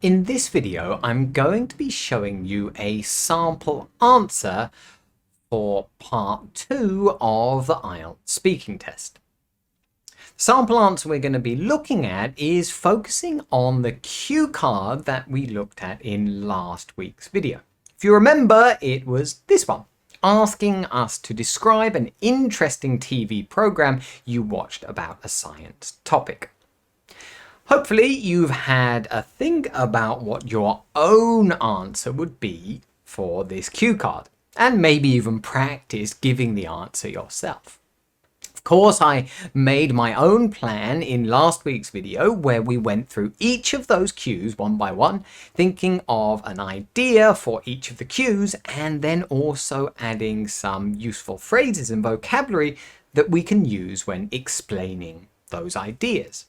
In this video, I'm going to be showing you a sample answer for part 2 of the IELTS speaking test. The sample answer we're going to be looking at is focusing on the cue card that we looked at in last week's video. If you remember, it was this one, asking us to describe an interesting TV program you watched about a science topic. Hopefully you've had a think about what your own answer would be for this cue card, and maybe even practiced giving the answer yourself. Of course, I made my own plan in last week's video where we went through each of those cues one by one, thinking of an idea for each of the cues and then also adding some useful phrases and vocabulary that we can use when explaining those ideas.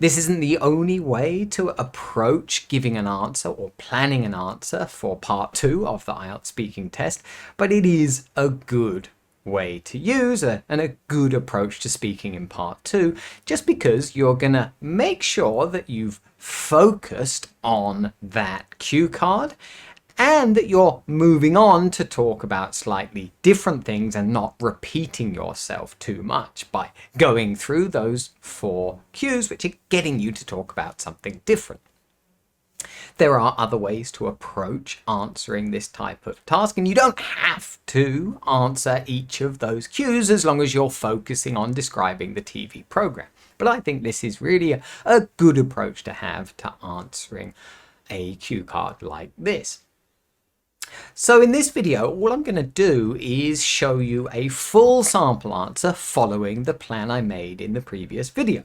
This isn't the only way to approach giving an answer or planning an answer for part 2 of the IELTS speaking test, but it is a good way to use and a good approach to speaking in part 2, just because you're going to make sure that you've focused on that cue card and that you're moving on to talk about slightly different things and not repeating yourself too much by going through those 4 cues, which are getting you to talk about something different. There are other ways to approach answering this type of task, and you don't have to answer each of those cues as long as you're focusing on describing the TV program. But I think this is really a good approach to have to answering a cue card like this. So in this video, all I'm going to do is show you a full sample answer following the plan I made in the previous video.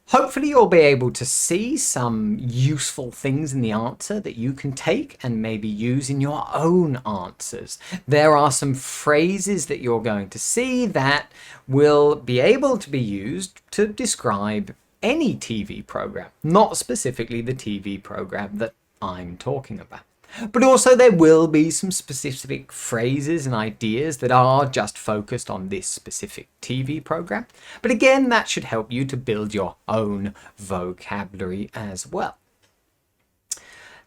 Hopefully you'll be able to see some useful things in the answer that you can take and maybe use in your own answers. There are some phrases that you're going to see that will be able to be used to describe any TV program, not specifically the TV program that I'm talking about. But also there will be some specific phrases and ideas that are just focused on this specific TV program. But again, that should help you to build your own vocabulary as well.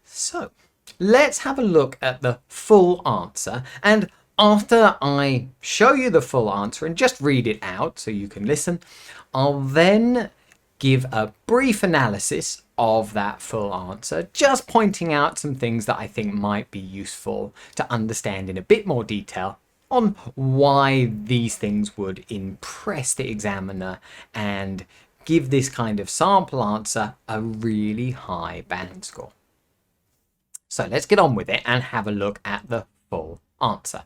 So let's have a look at the full answer. And after I show you the full answer and just read it out so you can listen, I'll then give a brief analysis of that full answer, just pointing out some things that I think might be useful to understand in a bit more detail on why these things would impress the examiner and give this kind of sample answer a really high band score. So let's get on with it and have a look at the full answer.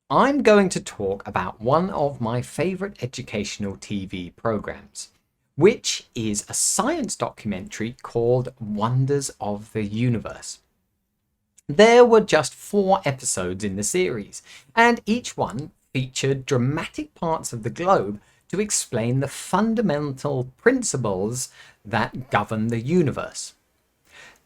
I'm going to talk about one of my favourite educational TV programs, which is a science documentary called Wonders of the Universe. There were just 4 episodes in the series, and each one featured dramatic parts of the globe to explain the fundamental principles that govern the universe.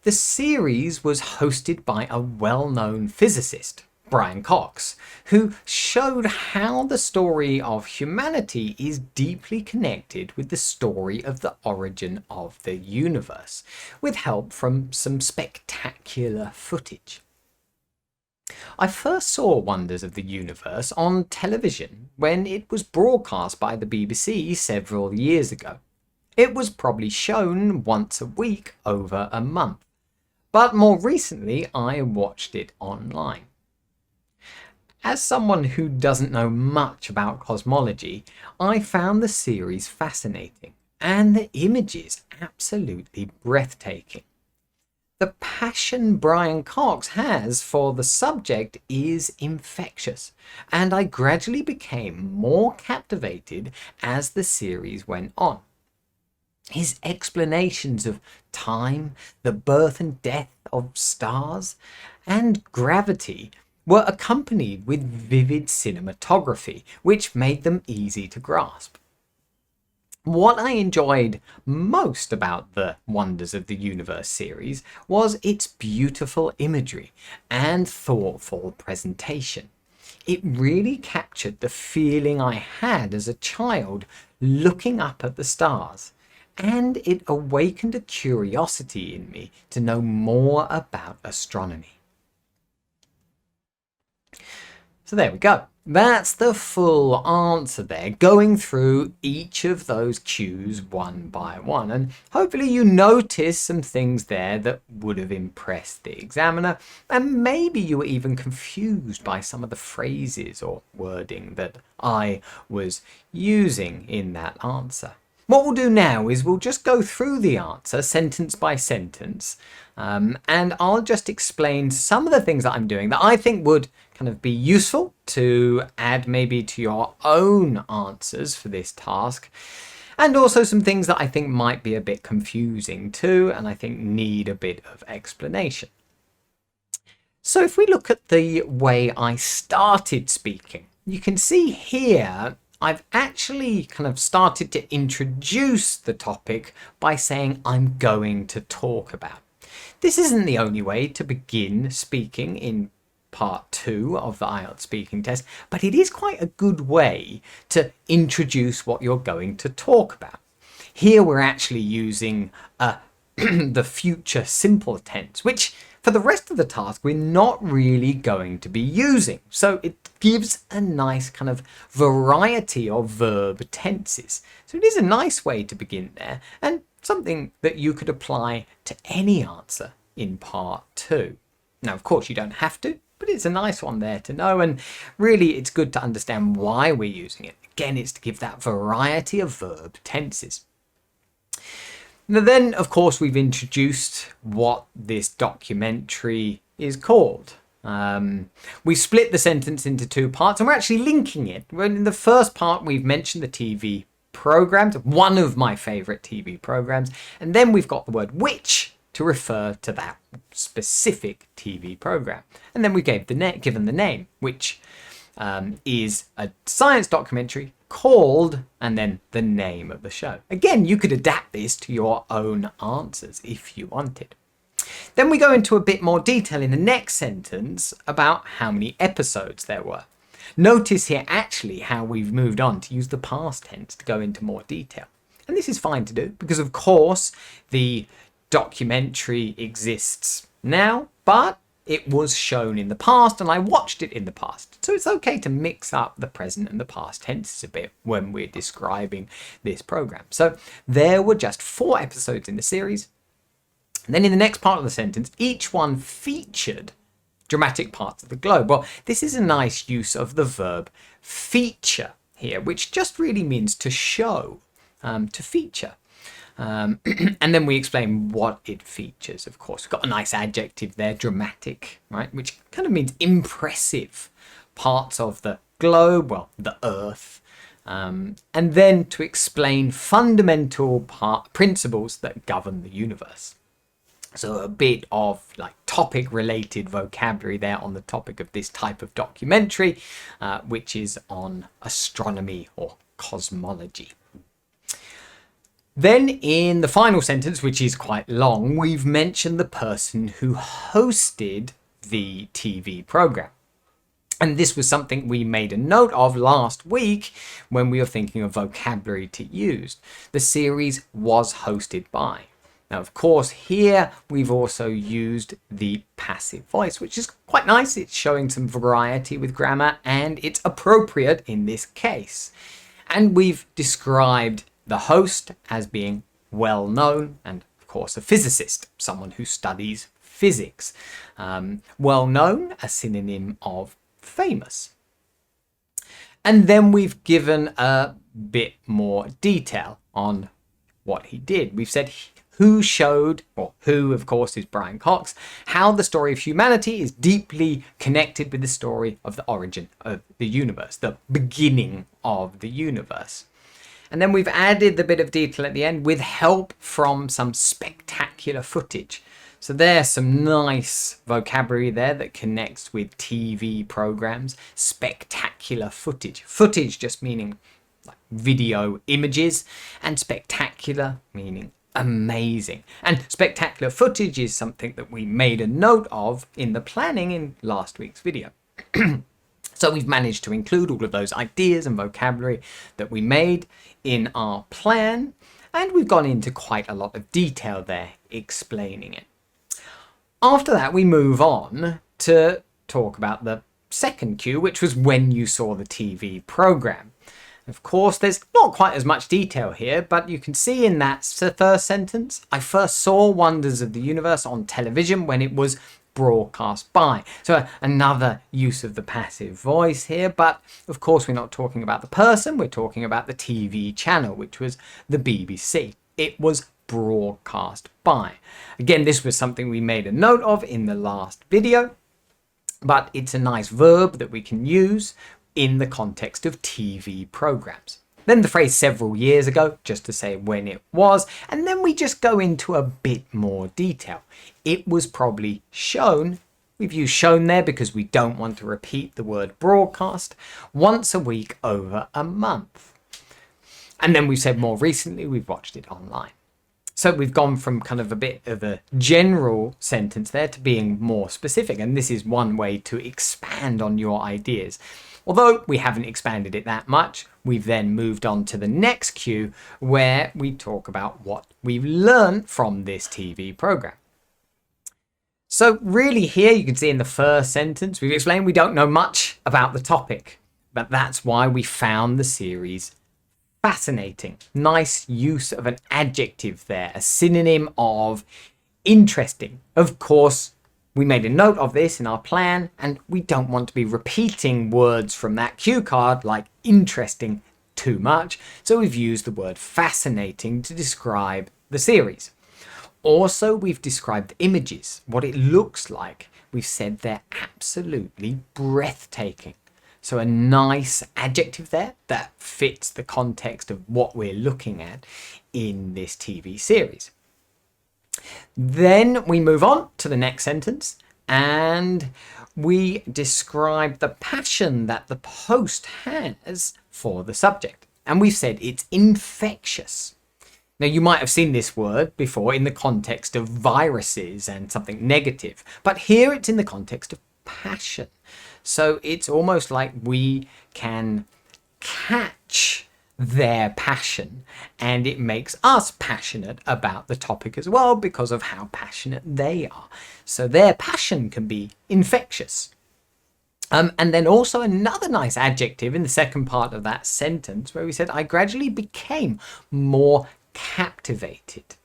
The series was hosted by a well-known physicist, Brian Cox, who showed how the story of humanity is deeply connected with the story of the origin of the universe, with help from some spectacular footage. I first saw Wonders of the Universe on television when it was broadcast by the BBC several years ago. It was probably shown once a week over a month, but more recently I watched it online. As someone who doesn't know much about cosmology, I found the series fascinating and the images absolutely breathtaking. The passion Brian Cox has for the subject is infectious, and I gradually became more captivated as the series went on. His explanations of time, the birth and death of stars, and gravity were accompanied with vivid cinematography, which made them easy to grasp. What I enjoyed most about the Wonders of the Universe series was its beautiful imagery and thoughtful presentation. It really captured the feeling I had as a child looking up at the stars and it awakened a curiosity in me to know more about astronomy. So there we go. That's the full answer there, going through each of those cues one by one. And hopefully you notice some things there that would have impressed the examiner. And maybe you were even confused by some of the phrases or wording that I was using in that answer. What we'll do now is we'll just go through the answer sentence by sentence, and I'll just explain some of the things that I'm doing that I think would kind of be useful to add maybe to your own answers for this task, and also some things that I think might be a bit confusing too, and I think need a bit of explanation. So if we look at the way I started speaking, you can see here I've actually kind of started to introduce the topic by saying I'm going to talk about. This isn't the only way to begin speaking in part 2 of the IELTS speaking test, but it is quite a good way to introduce what you're going to talk about. Here we're actually using the future simple tense, which for the rest of the task we're not really going to be using. So it gives a nice kind of variety of verb tenses. So it is a nice way to begin there, and something that you could apply to any answer in part 2. Now, of course, you don't have to, but it's a nice one there to know, and really it's good to understand why we're using it. Again, it's to give that variety of verb tenses. Now then, of course, we've introduced what this documentary is called. We split the sentence into 2 parts, and we're actually linking it. In the first part, we've mentioned the TV programs, one of my favorite TV programs, and then we've got the word which to refer to that specific TV program. And then we given the name, which is a science documentary called, and then the name of the show. Again, you could adapt this to your own answers if you wanted. Then we go into a bit more detail in the next sentence about how many episodes there were. Notice here actually how we've moved on to use the past tense to go into more detail. And this is fine to do because, of course, the documentary exists now, but it was shown in the past and I watched it in the past. So it's okay to mix up the present and the past tenses a bit when we're describing this program. So there were just 4 episodes in the series. And then in the next part of the sentence, each one featured dramatic parts of the globe. Well, this is a nice use of the verb feature here, which just really means to show, to feature. And then we explain what it features, of course. We've got a nice adjective there, dramatic, right? Which kind of means impressive parts of the globe, well, the earth. And then to explain fundamental principles that govern the universe. So a bit of like topic related vocabulary there on the topic of this type of documentary, which is on astronomy or cosmology. Then in the final sentence, which is quite long, we've mentioned the person who hosted the TV program. And this was something we made a note of last week when we were thinking of vocabulary to use. The series was hosted by. Now, of course, here we've also used the passive voice, which is quite nice. It's showing some variety with grammar and it's appropriate in this case. And we've described the host as being well known and, of course, a physicist, someone who studies physics. Well known, a synonym of famous. And then we've given a bit more detail on what he did. We've said who showed, or who of course is Brian Cox, how the story of humanity is deeply connected with the story of the origin of the universe, the beginning of the universe. And then we've added the bit of detail at the end with help from some spectacular footage. So there's some nice vocabulary there that connects with TV programs. Spectacular footage. Footage just meaning like video images, and spectacular meaning amazing. And spectacular footage is something that we made a note of in the planning in last week's video. So we've managed to include all of those ideas and vocabulary that we made in our plan. And we've gone into quite a lot of detail there explaining it. After that, we move on to talk about the second cue, which was when you saw the TV program. Of course, there's not quite as much detail here, but you can see in that first sentence, I first saw Wonders of the Universe on television when it was broadcast by. So another use of the passive voice here, but of course we're not talking about the person, we're talking about the TV channel, which was the BBC. It was broadcast by. Again, this was something we made a note of in the last video, but it's a nice verb that we can use in the context of TV programs. Then the phrase several years ago, just to say when it was, and then we just go into a bit more detail. It was probably shown, we've used shown there because we don't want to repeat the word broadcast, once a week over a month. And then we've said more recently, we've watched it online. So we've gone from kind of a bit of a general sentence there to being more specific. And this is one way to expand on your ideas. Although we haven't expanded it that much, we've then moved on to the next cue where we talk about what we've learned from this TV program. So really here you can see in the first sentence, we've explained we don't know much about the topic, but that's why we found the series fascinating. Nice use of an adjective there, a synonym of interesting. Of course, we made a note of this in our plan, and we don't want to be repeating words from that cue card like interesting too much, so we've used the word fascinating to describe the series. Also, we've described images, what it looks like. We've said they're absolutely breathtaking. So a nice adjective there that fits the context of what we're looking at in this TV series. Then we move on to the next sentence and we describe the passion that the host has for the subject. And we've said it's infectious. Now, you might have seen this word before in the context of viruses and something negative, but here it's in the context of passion. So it's almost like we can catch their passion, and it makes us passionate about the topic as well because of how passionate they are. So their passion can be infectious. And then also another nice adjective in the second part of that sentence where we said, I gradually became more captivated.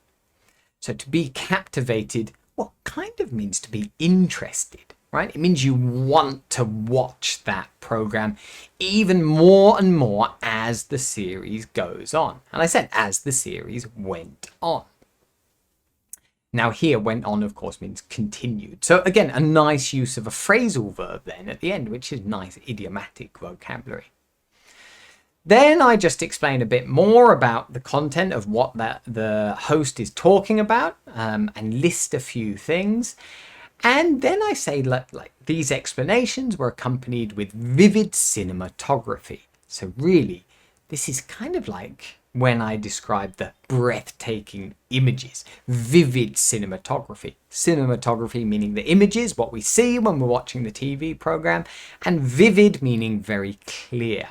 So to be captivated, what kind of means to be interested? Right? It means you want to watch that program even more and more as the series goes on. And I said as the series went on. Now here went on, of course, means continued. So again, a nice use of a phrasal verb then at the end, which is nice idiomatic vocabulary. Then I just explain a bit more about the content of what the host is talking about and list a few things. And then I say like these explanations were accompanied with vivid cinematography. So really, this is kind of like when I described the breathtaking images, vivid cinematography. Cinematography meaning the images, what we see when we're watching the TV program, and vivid meaning very clear.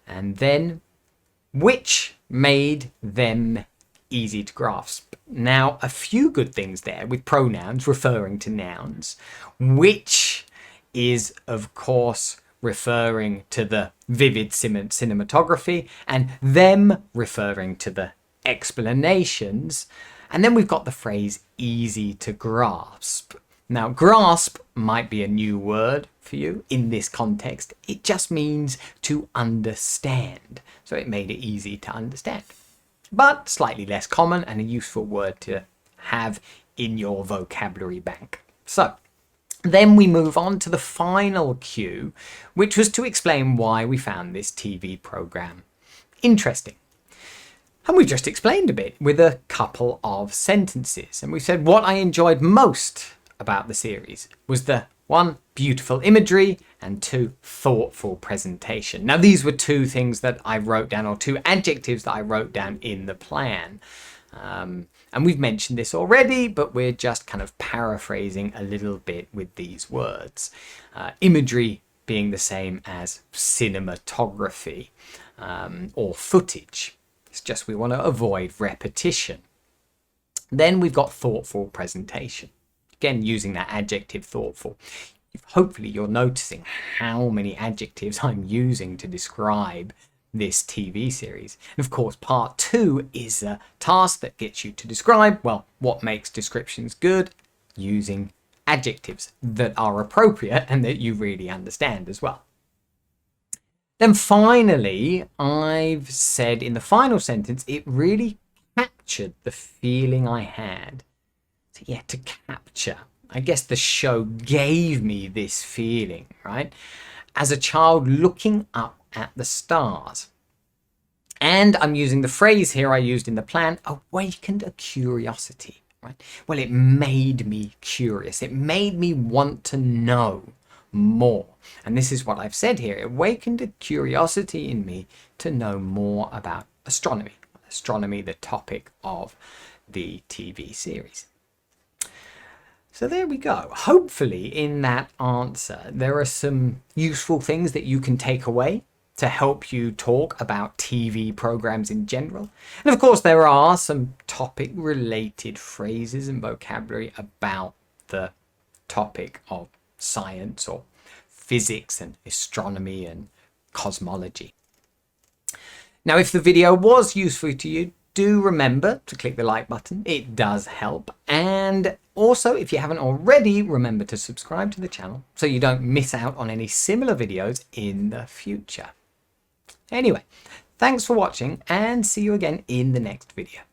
And then, which made them easy to grasp. Now, a few good things there with pronouns referring to nouns, which is, of course, referring to the vivid cinematography, and them referring to the explanations. And then we've got the phrase easy to grasp. Now, grasp might be a new word for you in this context. It just means to understand. So it made it easy to understand. But slightly less common and a useful word to have in your vocabulary bank. So then we move on to the final cue, which was to explain why we found this TV program interesting. And we just explained a bit with a couple of sentences. And we said what I enjoyed most about the series was the 1, beautiful imagery, and 2, thoughtful presentation. Now, these were two things that I wrote down, or two adjectives that I wrote down in the plan. And we've mentioned this already, but we're just kind of paraphrasing a little bit with these words. Imagery being the same as cinematography or footage. It's just we want to avoid repetition. Then we've got thoughtful presentation. Again, using that adjective thoughtful. Hopefully you're noticing how many adjectives I'm using to describe this TV series. And of course, part 2 is a task that gets you to describe, well, what makes descriptions good using adjectives that are appropriate and that you really understand as well. Then finally, I've said in the final sentence, it really captured the feeling I had. So yeah, to capture. I guess the show gave me this feeling, right? As a child looking up at the stars. And I'm using the phrase here I used in the plan, awakened a curiosity, right? Well, it made me curious. It made me want to know more. And this is what I've said here. It awakened a curiosity in me to know more about astronomy. Astronomy, the topic of the TV series. So there we go. Hopefully in that answer, there are some useful things that you can take away to help you talk about TV programs in general. And of course, there are some topic related phrases and vocabulary about the topic of science or physics and astronomy and cosmology. Now, if the video was useful to you, do remember to click the like button. It does help. And also, if you haven't already, remember to subscribe to the channel so you don't miss out on any similar videos in the future. Anyway, thanks for watching and see you again in the next video.